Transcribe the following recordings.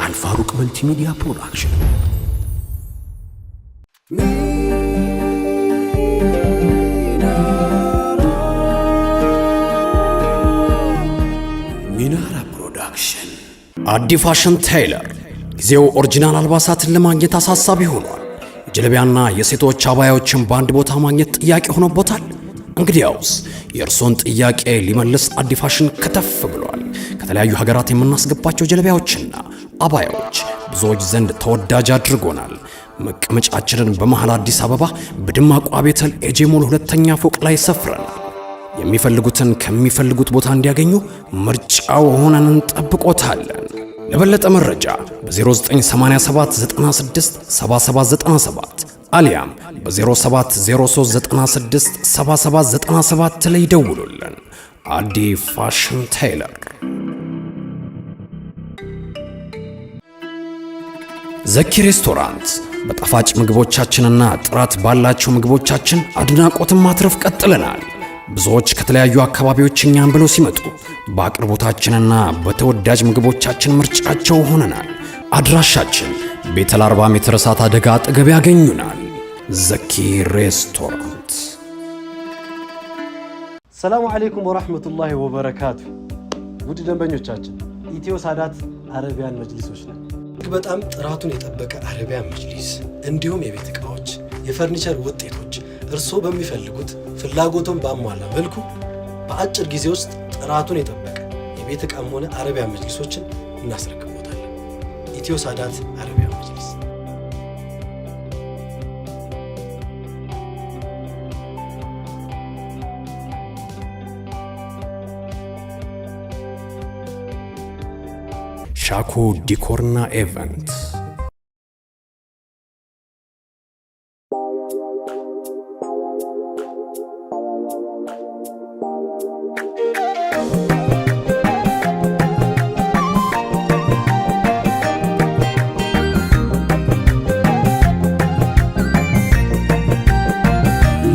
አልፋሩቅ መልቲሚዲያ ፕሮዳክሽን ሚናራ ፕሮዳክሽን አዲ ፋሽን ቴይለር ጊዜው ኦሪጂናል አልባሳትን ለማግኘት አሳሳቢ ሆኗል። ጀለቢያና የሴቶች አባያዎችን በአንድ ቦታ ማግኘት ጥያቄ ሆኖበታል። እንግዲያውስ የእርሶን ጥያቄ ሊመልስ አዲ ፋሽን ከተፍ ብሏል። ከተለያዩ ሀገራት የምናስገባቸው ጀለቢያዎችና አባያዎች ብዙዎች ዘንድ ተወዳጅ አድርጎናል። መቀመጫችንን በመሃል አዲስ አበባ በደማቁ ቤተል ኤጄ ሞል ሁለተኛ ፎቅ ላይ ሰፍረናል። የሚፈልጉትን ከሚፈልጉት ቦታ እንዲያገኙ ምርጫው ሆነን እንጠብቆታለን። ለበለጠ መረጃ በ0987967797 አሊያም በ0703967797 ላይ ደውሉልን። አዲ ፋሽን ቴይለር። ዘኪ ሬስቶራንት በጣፋጭ ምግቦቻችንና ጥራት ባላቸው ምግቦቻችን አድናቆትን ማትረፍ ቀጥለናል። ብዙዎች ከተለያዩ አካባቢዎች እኛን ብለው ሲመጡ በአቅርቦታችንና በተወዳጅ ምግቦቻችን ምርጫቸው ሆነናል። አድራሻችን ቤተል 40 ሜትር እሳት አደጋ አጠገብ ያገኙናል። ዘኪ ሬስቶራንት። ሰላሙ አለይኩም ወራህመቱላሂ ወበረካቱ። ውድ ደንበኞቻችን ኢትዮ ሳዳት አረቢያን መጅሊሶች ነን። በጣም ጥራቱን የጠበቀ አረቢያን መጅሊስ እንዲሁም የቤት ዕቃዎች፣ የፈርኒቸር ውጤቶች እርስዎ በሚፈልጉት ፍላጎቱን ባሟላ መልኩ በአጭር ጊዜ ውስጥ ጥራቱን የጠበቀ የቤት ዕቃም ሆነ አረቢያን መጅሊሶችን እናስረክቦታለን። ኢትዮ ሳዳት አረቢያን መጅሊስ። ሻኮ ዲኮርና ኢቨንት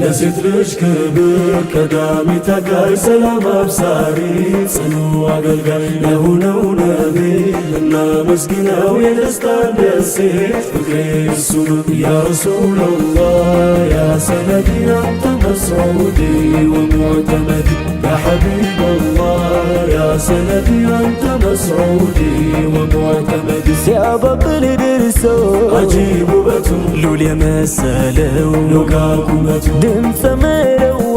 ለሴት ልጅ ክብር ቀዳሚ ታጋይ ሰላም አብሳሪ ጽኑ አገልጋይ ለሆነው ነቢ እናመስግነው የደስታን ደሴት ፍቅሬ እሱ ነው ያ ረሱላላህ ያ ሰነዲ አንተ መስዑዲ ወሙዕተመዲ ያ ሐቢበላህ ያ ሰነዲ አንተ መስዑዲ ወሙዕተመዲ ሲያባብል ደርሶ አጂብ ውበቱ ሉል የመሰለው ሎጋ ቁመቱ ድምፀ መረዋ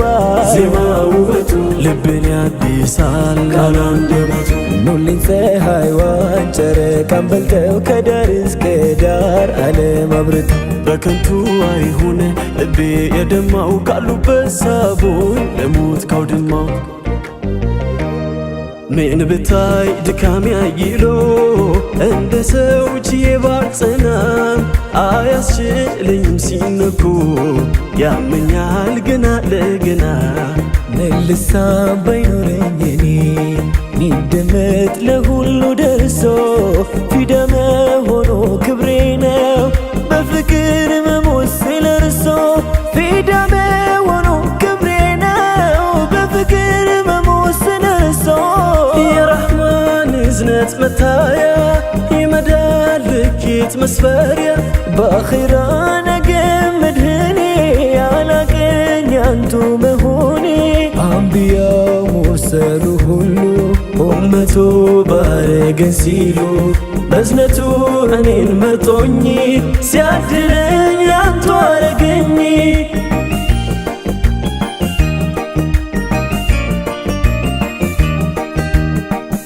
ዜማ ውበቱ ልብን ያድሳል ቃል አንደበቱ ኑልኝ ፀሐይዋን ጨረቃን በልተው ከዳር እስከ ዳር ዓለም አብርተው በከንቱ አይሁን ልቤ የደማው ካሉበት ሳቡን ለሞት ካውድማው ምን ብታይ ድካም ያይሎ እንደ ሰው ችዬ ባልጸናም አያስችለኝም ሲነኩ ያመኛል ገና ለገና መልሳም ባይኖረኝ እኔ ሚደመጥ ለሁሉ ደርሶ ፊዳ መሆኖ ክብሬ ነው በፍቅር መሞት ስለርሶ ፊዳ መሆኖ ክብሬ ነው በፍቅር መሞት ስለርሶ የረሕማን እዝነት መታያ ይመዳል ልኬት መስፈሪያ በአኺራ ነገ መድህኔ ያላቀኝ አንቱ መሆኔ አንቢያ ሙርሰሉ ሁሉ ኡመቱ ባረገን ሲሉ በዝነቱ እኔን መርጦኝ ሲያድለኝ አንቱ አረገኝ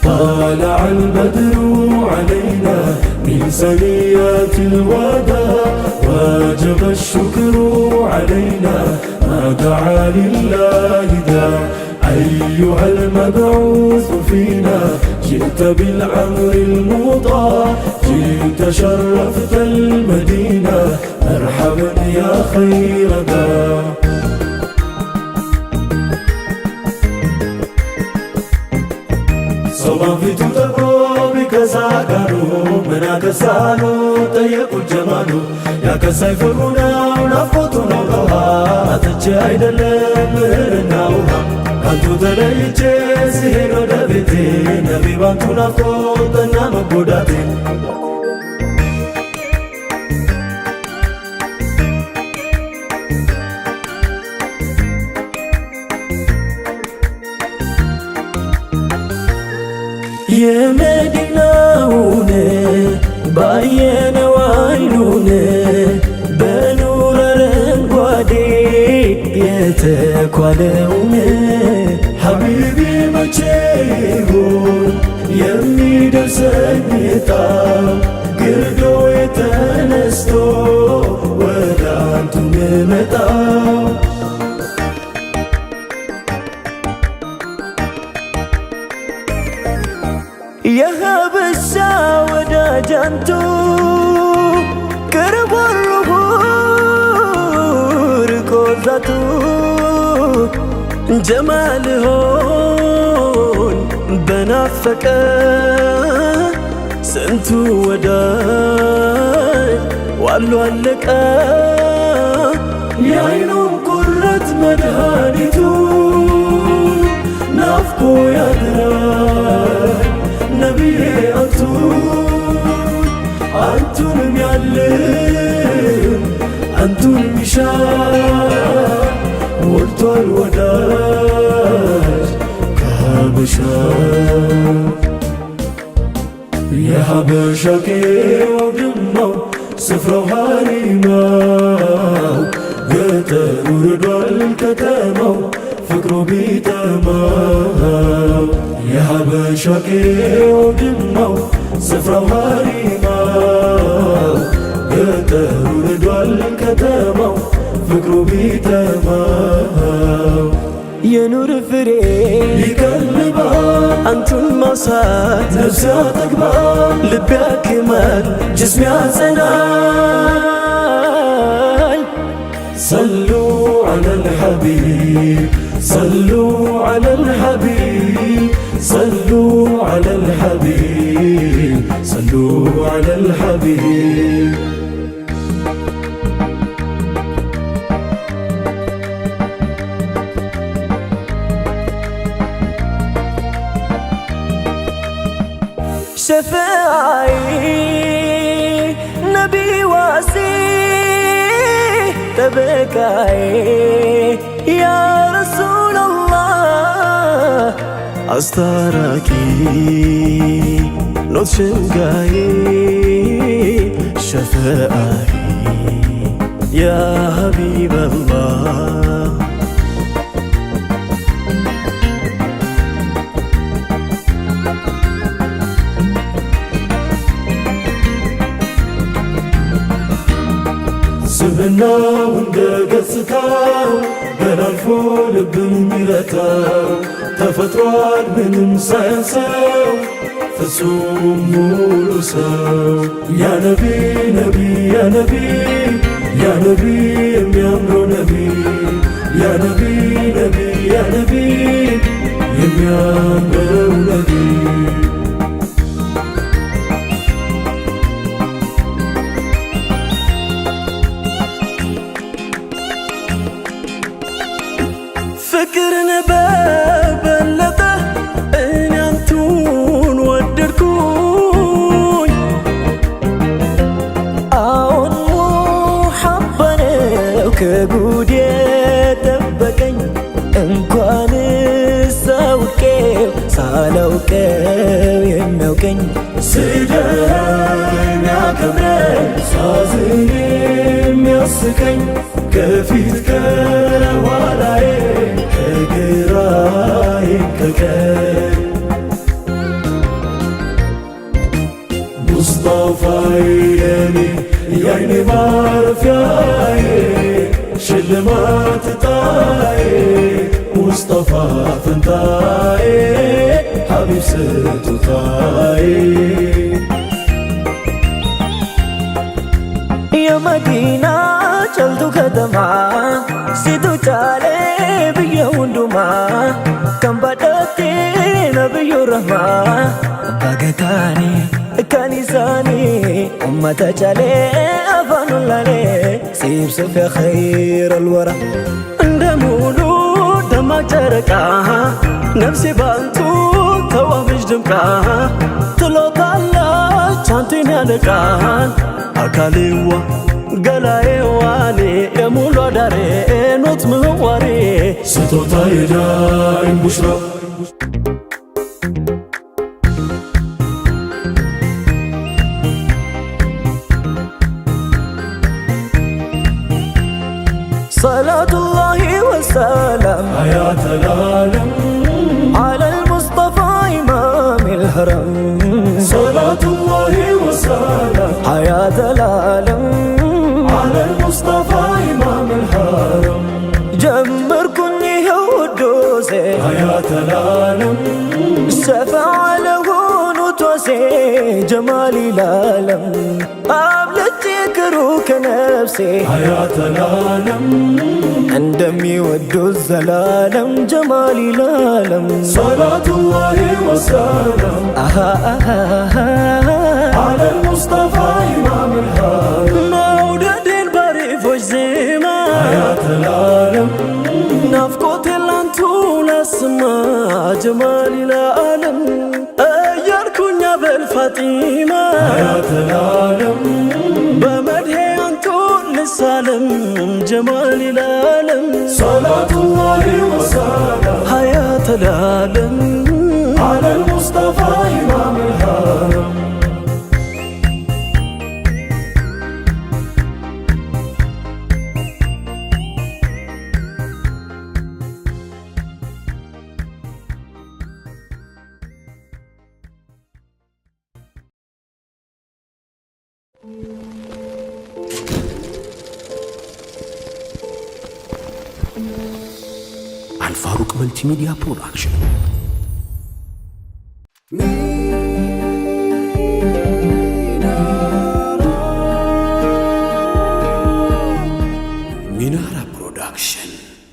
طلع البدر علينا من ثنيات الوداع وجب الشكر علينا ما دعا لله داع أيها المبعوث فينا جئت بالأمر المطاع جئت شرفت المدينة مرحبا يا خير داع صبا في تتقرب كساكرو منا كسالو طيقو الجمالو يا كسيفرونا ونفوتنا وضوها أتجي عيد الليل مهرنا وها ተለይቼ ስሄድ ወደ ቤቴ ነቢ ባንቱ ናፍቆትና መጎዳቴ የመዲናውን ባየነው አይኑን በኑር አረንጓዴ የተኳለውን ሐቢቢ መቼ ይሆን የሚደርሰኝ ጣው ግርዶ የተነስቶ ወደ አንቱ ምመጣው የሀበሻ ወዳጅ አንቱ ቅርብ ሩሁ ርቆ ዛቱ ጀማልሆን በናፈቀ ስንቱ ወዳጅ ዋሉ አለቀ የአይኑም ቁረት መድኃኒቱ ናፍቆ ያድራል ነቢዬ አንቱን ሚያልም አንቱን ሚሻ ሞልቷል ወዳጅ ከሀበሻ የሀበሻ ቄው ድማው ስፍራው ሀሪማው ገጠሩ ርዷል ከተማው ፍቅሩ ቢጠማው የሀበሻ ቄው ድማው ስፍራው ሀሪማው ገጠሩ ርዷል ከተማው ፍቅሩ ቢጠማው የኑር ፍሬ ይቀልባል አንቱን ማውሳት ነፍስ ያጠግባል ልብ ያክማል ጅስም ያጸናል ሰሉ ዐለ አልሐቢብ ሰሉ ዐለ አልሐቢብ ሰሉ ዐለ አልሐቢብ ሰሉ ዐለ አልሐቢብ ሸፋዓይ ነቢ ዋሲ ጠበቃዬ ያ ረሱለላህ አስታራቂ ኖት ሸንጋዬ ሸፋዓይ ያ ሀቢበላህ ስብናው እንደ ገጽታው በላልፎ ልብን ሚረታው ተፈጥሯል ምንም ሳያንሰው ፍጹም ሙሉ ሰው ያ ነቢ ነቢ ያ ነቢ ያ ነቢ የሚያምረው ነቢ ያ ነቢ ነቢ ያ ነቢ የሚያምረው ነቢ ፍቅርን በበለጠ እኔ አንቱን ወደድኩኝ አዎን ሙሐባ ነው ከጉድ የጠበቀኝ እንኳንስ አውቄው ሳላውቀው የሚያውቀኝ ስደኝ ያከብረኝ ሳዝን የሚያስቀኝ ከፊት ከኋላዬ ከግራዬ ከቀኝ ሙስጠፋዬ የኔ የአይኔ ማረፊያዬ ሽልማት ጣዬ ሙስጠፋ ፈንታዬ ሐቢብ ስጦታዬ የመዲና ጨልቱ ከተማ ሲቱ ጫሌ ብየ ሁንዱማ ከምባደቴ ነብዩ ረህማ ባገታኒ ካኒሳኒ ኡመተ ጫሌ አፋኑላሌ ሲብስፍ ኸይር አልወራ እንደ ሙሉ ደማቅ ጨረቃ ነፍሴ ባንቱ ተዋበች ድምቃ ትሎታለች አንቴን ያነቃል አካሌዋ ገላዬዋኔ የሙሉ አዳሬ ኖት ምህዋሬ ስጦታ የዳይን ቡሽራ صلاة الله والسلام حياة العالم على المصطفى إمام الهرم صلاة الله والسلام حياة العالم على المصطفى إمام الحرم جمركني هودوسي حياة العالم شفع له نوتوسي جمالي العالم قبلت يكروك نفسي حياة العالم عندما يودو الزلالم جمالي العالم صلاة الله والسلام على المصطفى إمام الحرم مولد البريف وجزيما حياة العالم نفقوت الانتو لسما جمالي العالم أياركن يا بالفاطمة حياة العالم بمدحي انتو للسالم جمالي العالم صلاة الله والسلام حياة العالم على المصطفى إمام الحرم አልፋሩቅ መልቲሚዲያ ፕሮዳክሽን